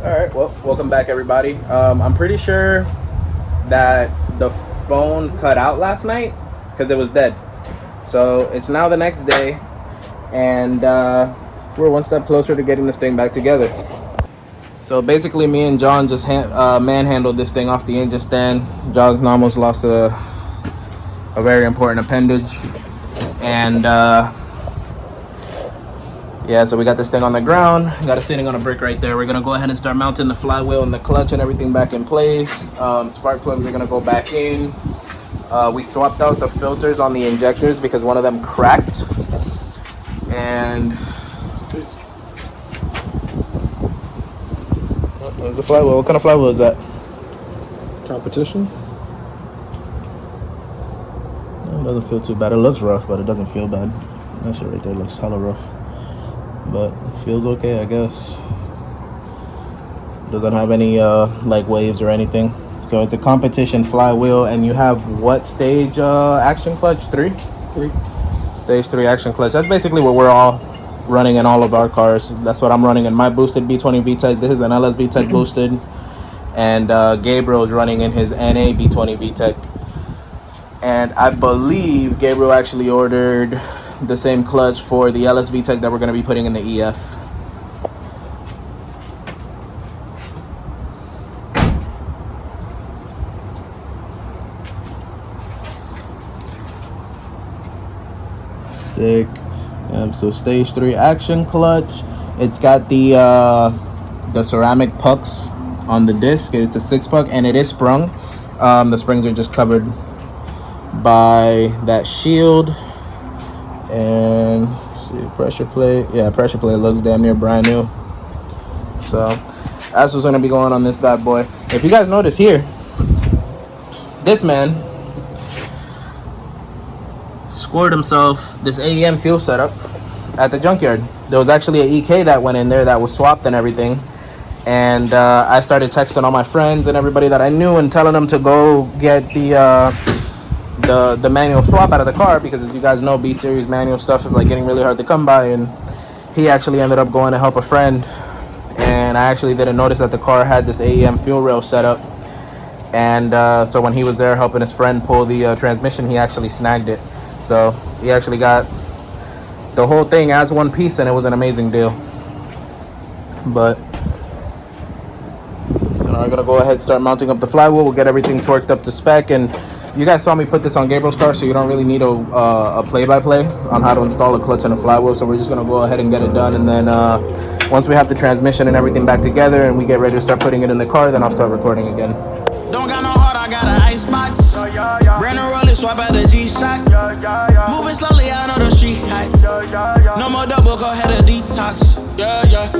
Alright, well, welcome back everybody. I'm pretty sure that the phone cut out last night because it was dead. So it's now the next day, and we're one step closer to getting this thing back together. So basically me and John just manhandled this thing off the engine stand. John almost lost a very important appendage, and yeah, so we got this thing on the ground, got it sitting on a brick right there. We're gonna go ahead and start mounting the flywheel and the clutch and everything back in place. Spark plugs are gonna go back in. We swapped out the filters on the injectors because one of them cracked. And there's a flywheel. What kind of flywheel is that? Competition? It doesn't feel too bad. It looks rough, but it doesn't feel bad. That shit right there looks hella rough, but feels okay, I guess. Doesn't have any like waves or anything. So it's a competition flywheel, and you have what stage action clutch? Three. Stage 3 action clutch. That's basically what we're all running in all of our cars. That's what I'm running in my boosted B20 VTEC. This is an lsvtec boosted, and Gabriel's running in his NA B20 VTEC. And I believe Gabriel actually ordered the same clutch for the lsvtec that we're going to be putting in the EF. Sick. So stage 3 action clutch. It's got the ceramic pucks on the disc. It's a 6-puck, and it is sprung. The springs are just covered by that shield. And see, pressure plate. Yeah, pressure plate looks damn near brand new. So that's what's gonna be going on this bad boy. If you guys notice here, this man scored himself this AEM fuel setup at the junkyard. There was actually an EK that went in there that was swapped and everything. And I started texting all my friends and everybody that I knew and telling them to go get the manual swap out of the car, because as you guys know, B series manual stuff is like getting really hard to come by. And he actually ended up going to help a friend, and I actually didn't notice that the car had this AEM fuel rail set up. And so when he was there helping his friend pull the transmission, he actually snagged it. So he actually got the whole thing as one piece, and it was an amazing deal. But so now we're gonna go ahead and start mounting up the flywheel. We'll get everything torqued up to spec, and you guys saw me put this on Gabriel's car, so you don't really need a play-by-play on how to install a clutch and a flywheel. So we're just gonna go ahead and get it done, and then once we have the transmission and everything back together and we get ready to start putting it in the car, then I'll start recording again. Don't got no heart, I got an icebox. Brand new roller, swap out the G-Shock. Moving slowly, I know the street hype. No more double, go ahead a detox. Yeah, yeah.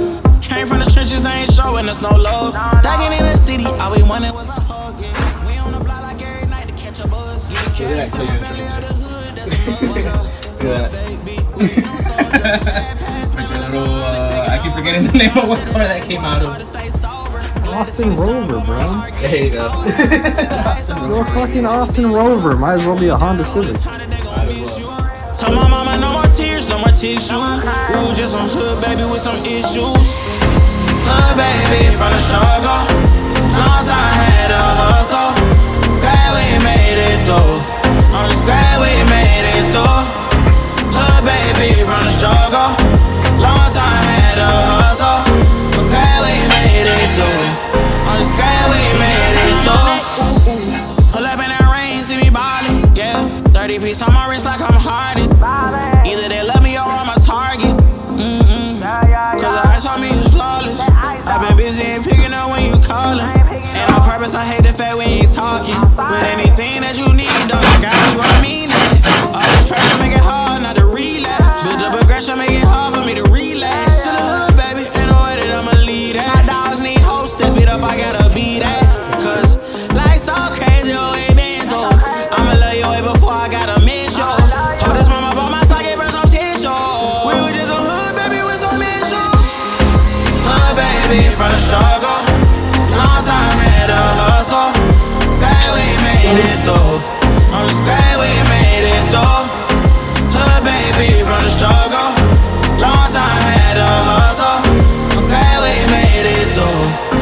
Came from the trenches, they ain't showing us no love. Dagging in the city, all we wanted was a hug. Yeah. We on the block like every night to catch a buzz. Yeah, family of the hood, that's I keep forgetting the name of what car that came out of. Austin Rover, bro. There you go. You're a fucking Austin Rover. Might as well be a Honda Civic. Tell my mama no more tears, no more tissue. Ooh, just some hood baby with some issues. Hood baby from the struggle. Long time had a hustle. Glad we made it through. I'm just glad we made it through. Hood baby from the struggle. Long time had a hustle. I'm glad we made it through. I'm just glad we made it through. Pull up in that rain, see me ballin', yeah. 30 piece on my wrist like I'm Harden. Either they love me or I'm a target. Cause the ice on me is flawless. I've been busy and picking up when you callin'. And on purpose, I hate the fact we ain't talking. But anything that you need, dog, I got you, I mean it. All this pressure make it hard not to relapse. Build up aggression, make it hard for me to relax. To the hood, baby, ain't no way that I'ma lead that. My dogs need hope, step it up, I gotta be that. Cause life's so crazy, oh, it been through. I'ma love you way before I gotta miss you. Hold this mama by my side, give her some tissue. We were just a hood, baby, with some issues. Hood, baby, from the struggle. Long time had a hustle. Glad we made it through. I'm just glad we made it through. Hood, baby, from the struggle. Long time had a hustle. I'm glad we made it through.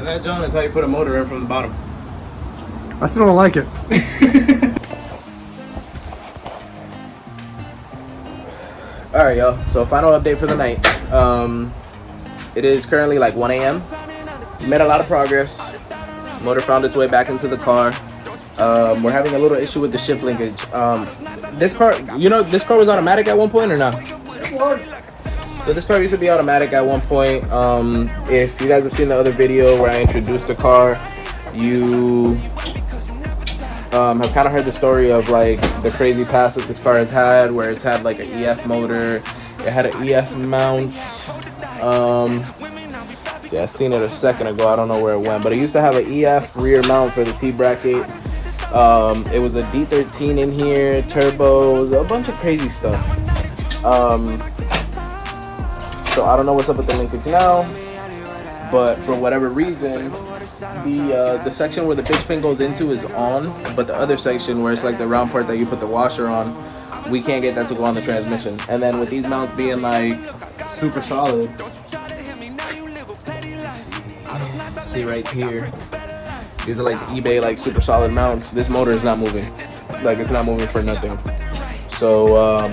And that, John, is how you put a motor in from the bottom. I still don't like it. Alright, y'all. So, final update for the night. It is currently like 1 a.m. Made a lot of progress. Motor found its way back into the car. We're having a little issue with the shift linkage. This car, you know, this car was automatic at one point or not? It was. So this car used to be automatic at one point. If you guys have seen the other video where I introduced the car, you have kind of heard the story of like the crazy past that this car has had, where it's had like an EF motor, it had an EF mount. See, I seen it a second ago. I don't know where it went, but it used to have an EF rear mount for the T bracket. It was a D13 in here, turbos, a bunch of crazy stuff. So I don't know what's up with the linkage now, but for whatever reason, the section where the pitch pin goes into is on, but the other section where it's like the round part that you put the washer on, we can't get that to go on the transmission. And then with these mounts being like super solid, see right here, these are like the eBay like super solid mounts. This motor is not moving, like it's not moving for nothing. So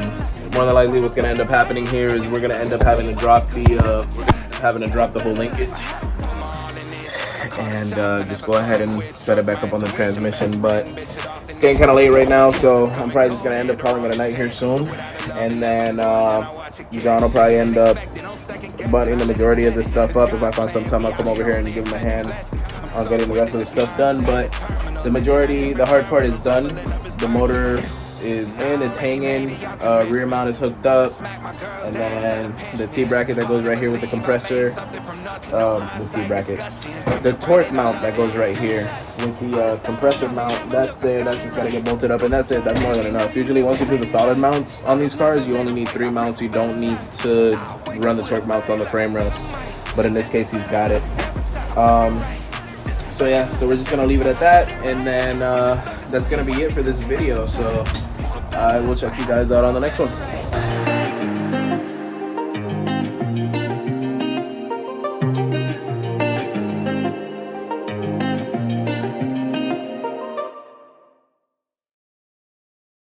more than likely what's gonna end up happening here is we're gonna end up having to drop the whole linkage and just go ahead and set it back up on the transmission. But it's getting kind of late right now, so I'm probably just gonna end up calling it a night here soon, and then John will probably end up buttoning the majority of this stuff up. If I find some time, I'll come over here and give him a hand on getting the rest of the stuff done. But the hard part is done. The motor is in, it's hanging, rear mount is hooked up, and then the T-bracket that goes right here with the compressor, the torque mount that goes right here with the compressor mount, that's there, that's just gotta get bolted up, and that's it. That's more than enough. Usually once you do the solid mounts on these cars, you only need 3 mounts. You don't need to run the torque mounts on the frame rails, but in this case he's got it. So yeah, so we're just gonna leave it at that, and then that's gonna be it for this video. So I will check you guys out on the next one.